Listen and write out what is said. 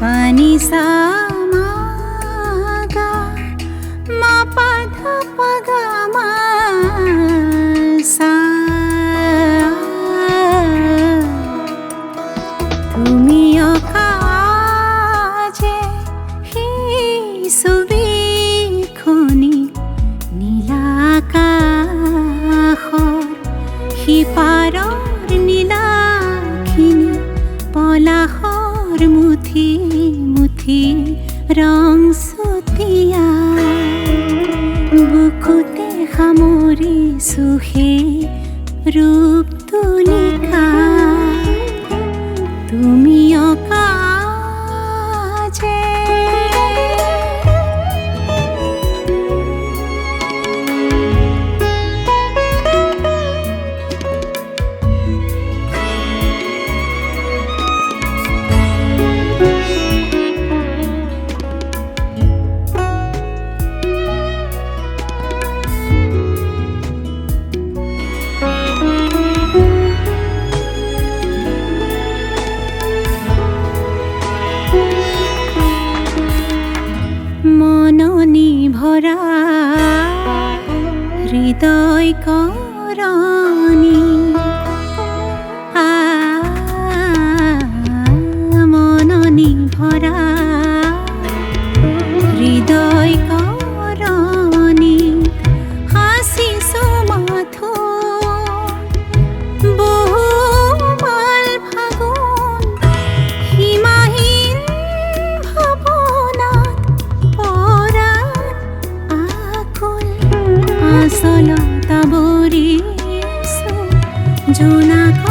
पानी सा मागा मा पध पगा मा सा তুমি অকাজে ছবিখনি নীলাকাশৰ সিপাৰৰ নীলাখিনি পলাশৰ মুঠি মুঠি ৰং চুতীয়া বুকুতে সামৰিছো সেই ৰূপ তুলিকা তুমি অকাজে মননি ভৰা হৃদয় কৰণী মননি ভৰা হৃদয় কৰণী হাসিছো মাথো বহু মাল ফাগুন সীমাহীন ভাৱনাত আচলতা বৰিছো জোনাক